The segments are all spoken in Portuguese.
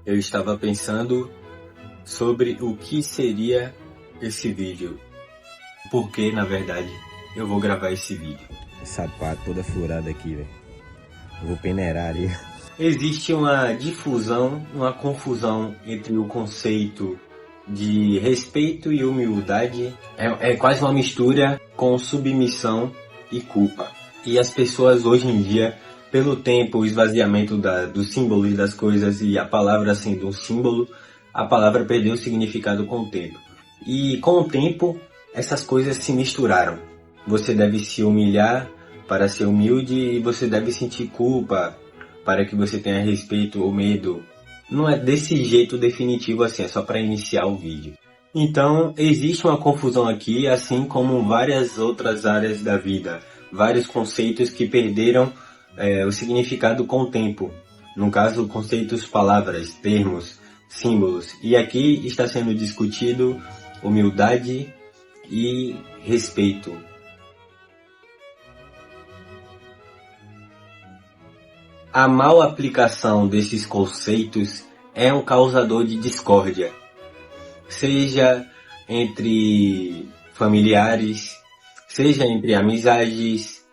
Eu estava pensando sobre o que seria esse vídeo. Porque, na verdade, eu vou gravar esse vídeo. Sapato toda furada aqui, velho. Vou peneirar ali. Existe uma difusão, uma confusão entre o conceito de respeito e humildade. É quase uma mistura com submissão e culpa. E as pessoas hoje em dia, pelo tempo, o esvaziamento dos símbolos das coisas e a palavra sendo um símbolo, a palavra perdeu o significado com o tempo. E com o tempo, essas coisas se misturaram. Você deve se humilhar para ser humilde e você deve sentir culpa para que você tenha respeito ou medo. Não é desse jeito definitivo assim, é só para iniciar o vídeo. Então, existe uma confusão aqui, assim como várias outras áreas da vida. Vários conceitos que perderam o significado com o tempo. No caso, conceitos, palavras, termos, símbolos. E aqui está sendo discutido humildade e respeito. A mal aplicação desses conceitos é um causador de discórdia, seja entre familiares, seja entre amizades,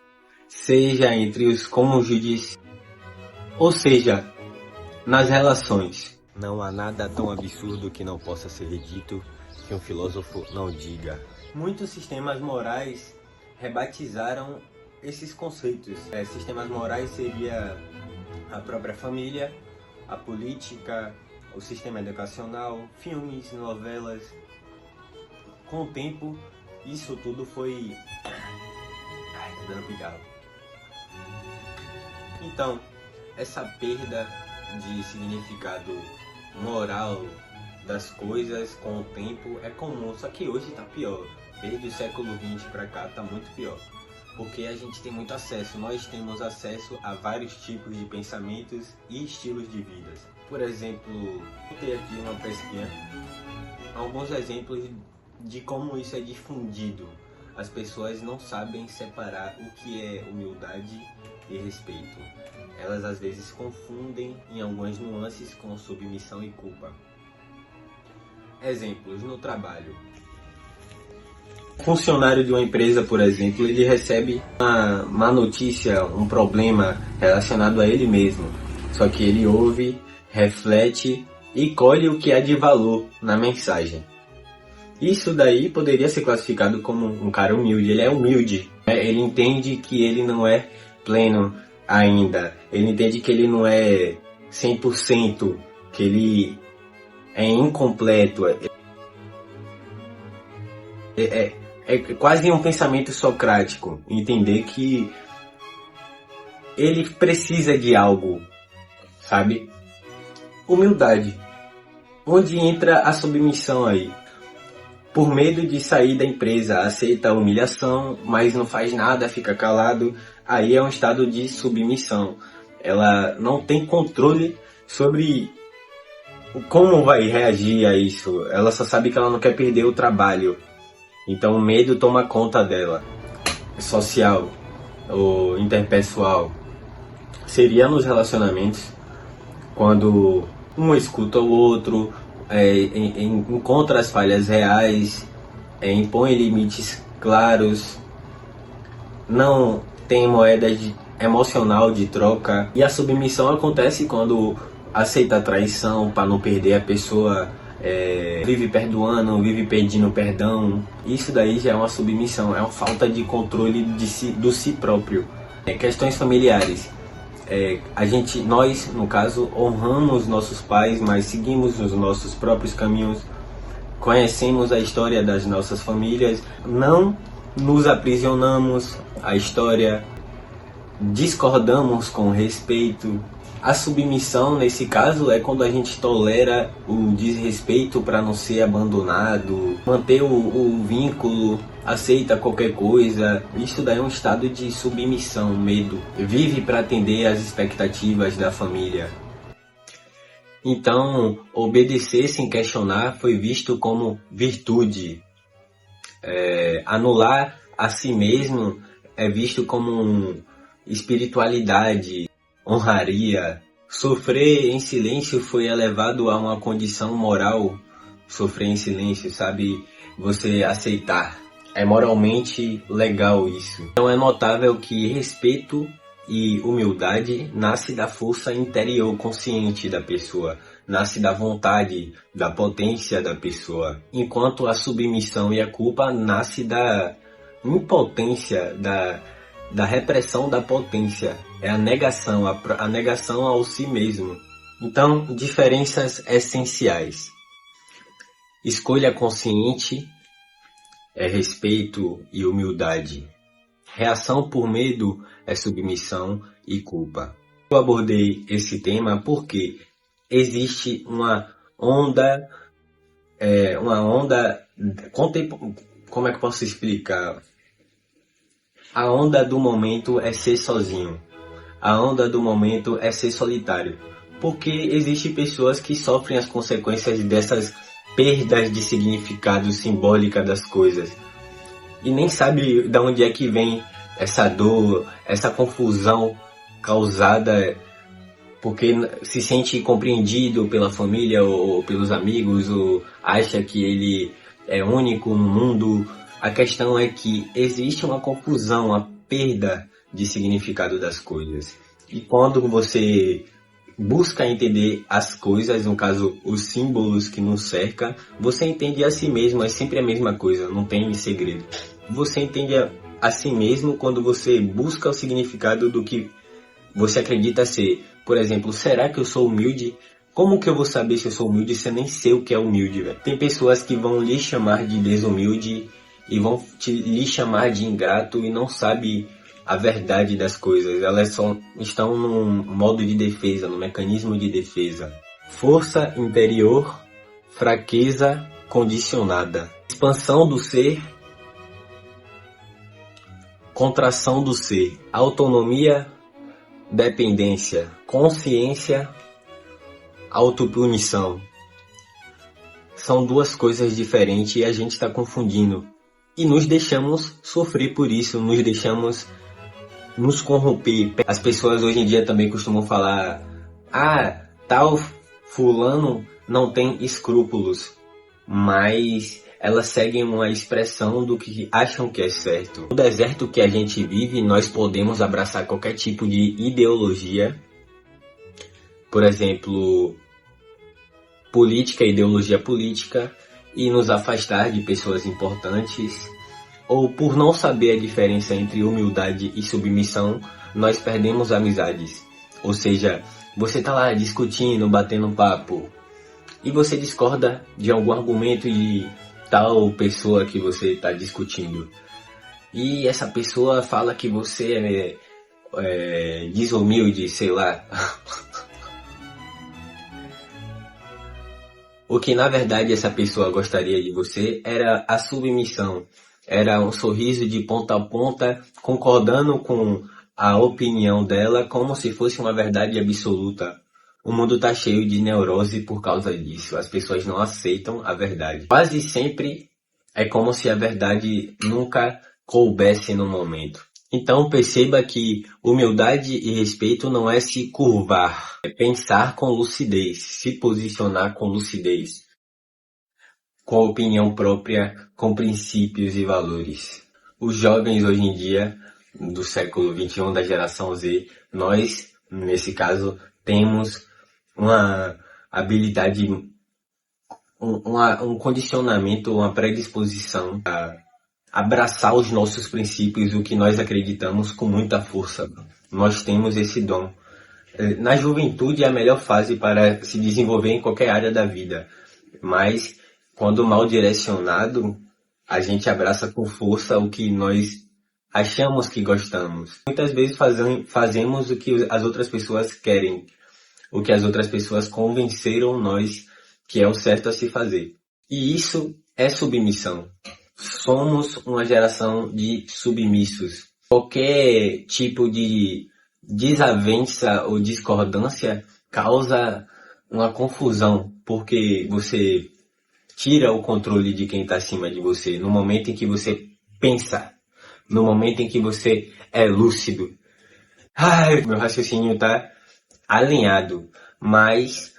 seja entre os cônjuges, ou seja, nas relações. Não há nada tão absurdo que não possa ser dito que um filósofo não diga. Muitos sistemas morais rebatizaram esses conceitos. Sistemas morais seria a própria família, a política, o sistema educacional, filmes, novelas. Com o tempo, isso tudo foi... Ai, tá dando pigarro. Então, essa perda de significado moral das coisas com o tempo é comum, só que hoje tá pior. Desde o século XX pra cá tá muito pior. Porque a gente tem muito acesso, nós temos acesso a vários tipos de pensamentos e estilos de vida. Por exemplo, vou ter aqui uma pesquisa, alguns exemplos de como isso é difundido. As pessoas não sabem separar o que é humildade e respeito. Elas às vezes confundem em algumas nuances com submissão e culpa. Exemplos no trabalho. Funcionário de uma empresa, por exemplo, ele recebe uma má notícia, um problema relacionado a ele mesmo. Só que ele ouve, reflete e colhe o que há de valor na mensagem. Isso daí poderia ser classificado como um cara humilde. Ele é humilde. Ele entende que ele não é pleno ainda. Ele entende que ele não é 100%, que ele é incompleto. É quase um pensamento socrático, entender que ele precisa de algo, sabe? Humildade. Onde entra a submissão aí? Por medo de sair da empresa, aceita a humilhação, mas não faz nada, fica calado. Aí é um estado de submissão. Ela não tem controle sobre como vai reagir a isso. Ela só sabe que ela não quer perder o trabalho. Então o medo toma conta dela. Social ou interpessoal seria nos relacionamentos, quando um escuta o outro, encontra as falhas reais, impõe limites claros, não tem moeda emocional de troca. E a submissão acontece quando aceita a traição para não perder a pessoa, vive perdoando, vive pedindo perdão. Isso daí já é uma submissão, é uma falta de controle do si próprio. Questões familiares. Nós, no caso, honramos nossos pais, mas seguimos os nossos próprios caminhos. Conhecemos a história das nossas famílias, não nos aprisionamos à história, discordamos com respeito. A submissão, nesse caso, é quando a gente tolera o desrespeito para não ser abandonado, manter o vínculo, aceita qualquer coisa. Isso daí é um estado de submissão, medo. Vive para atender às expectativas da família. Então, obedecer sem questionar foi visto como virtude. Anular a si mesmo é visto como espiritualidade, honraria. Sofrer em silêncio foi elevado a uma condição moral. Sofrer em silêncio, sabe? Você aceitar. É moralmente legal isso. Então é notável que respeito e humildade nasce da força interior consciente da pessoa, nasce da vontade, da potência da pessoa, enquanto a submissão e a culpa nasce da impotência, da repressão da potência, é a negação ao si mesmo. Então, diferenças essenciais. Escolha consciente é respeito e humildade. Reação por medo é submissão e culpa. Eu abordei esse tema porque existe uma onda, como é que eu posso explicar? A onda do momento é ser sozinho. A onda do momento é ser solitário. Porque existem pessoas que sofrem as consequências dessas perdas de significado simbólica das coisas. E nem sabe de onde é que vem essa dor, essa confusão causada porque se sente compreendido pela família ou pelos amigos, ou acha que ele é único no mundo. A questão é que existe uma confusão, uma perda de significado das coisas. E quando você busca entender as coisas, no caso os símbolos que nos cercam, você entende a si mesmo, é sempre a mesma coisa, não tem segredo. Você entende a si mesmo quando você busca o significado do que você acredita ser. Por exemplo, será que eu sou humilde? Como que eu vou saber se eu sou humilde se eu nem sei o que é humilde, velho? Tem pessoas que vão lhe chamar de desumilde e vão lhe chamar de ingrato e não sabem a verdade das coisas. Elas só estão num modo de defesa, no mecanismo de defesa. Força interior, fraqueza condicionada. Expansão do ser, contração do ser. Autonomia, dependência. Consciência, autopunição. São duas coisas diferentes e a gente está confundindo. E nos deixamos sofrer por isso, nos deixamos nos corromper. As pessoas hoje em dia também costumam falar: tal fulano não tem escrúpulos, mas elas seguem uma expressão do que acham que é certo. No deserto que a gente vive, nós podemos abraçar qualquer tipo de ideologia, por exemplo, ideologia política, e nos afastar de pessoas importantes, ou por não saber a diferença entre humildade e submissão, nós perdemos amizades. Ou seja, você tá lá discutindo, batendo papo, e você discorda de algum argumento de tal pessoa que você está discutindo. E essa pessoa fala que você é desumilde, sei lá. O que na verdade essa pessoa gostaria de você era a submissão. Era um sorriso de ponta a ponta, concordando com a opinião dela como se fosse uma verdade absoluta. O mundo está cheio de neurose por causa disso. As pessoas não aceitam a verdade. Quase sempre é como se a verdade nunca coubesse no momento. Então perceba que humildade e respeito não é se curvar, é pensar com lucidez, se posicionar com lucidez, com opinião própria, com princípios e valores. Os jovens hoje em dia, do século XXI, da geração Z, nós, nesse caso, temos uma habilidade, um condicionamento, uma predisposição a abraçar os nossos princípios, o que nós acreditamos com muita força. Nós temos esse dom. Na juventude é a melhor fase para se desenvolver em qualquer área da vida, mas quando mal direcionado, a gente abraça com força o que nós achamos que gostamos. Muitas vezes fazemos o que as outras pessoas querem, o que as outras pessoas convenceram nós que é o certo a se fazer. E isso é submissão. Somos uma geração de submissos. Qualquer tipo de desavença ou discordância causa uma confusão, porque você tira o controle de quem está acima de você no momento em que você pensa, no momento em que você é lúcido. Meu raciocínio tá alinhado. Mas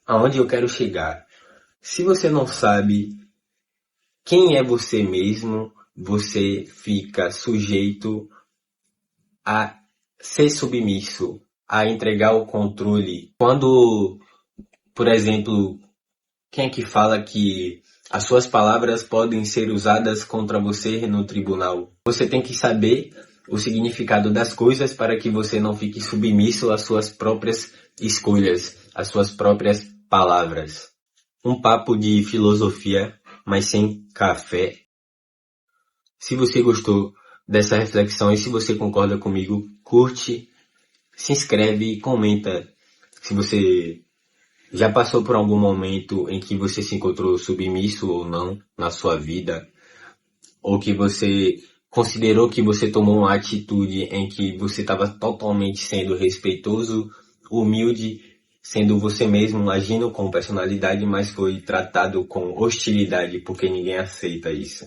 aonde eu quero chegar? Se você não sabe quem é você mesmo, você fica sujeito a ser submisso, a entregar o controle. Quando, por exemplo, quem é que fala que as suas palavras podem ser usadas contra você no tribunal? Você tem que saber o significado das coisas para que você não fique submisso às suas próprias escolhas, às suas próprias palavras. Um papo de filosofia, mas sem café. Se você gostou dessa reflexão e se você concorda comigo, curte, se inscreve e comenta. Se você já passou por algum momento em que você se encontrou submisso ou não na sua vida, ou que você considerou que você tomou uma atitude em que você estava totalmente sendo respeitoso, humilde, sendo você mesmo, agindo com personalidade, mas foi tratado com hostilidade, porque ninguém aceita isso.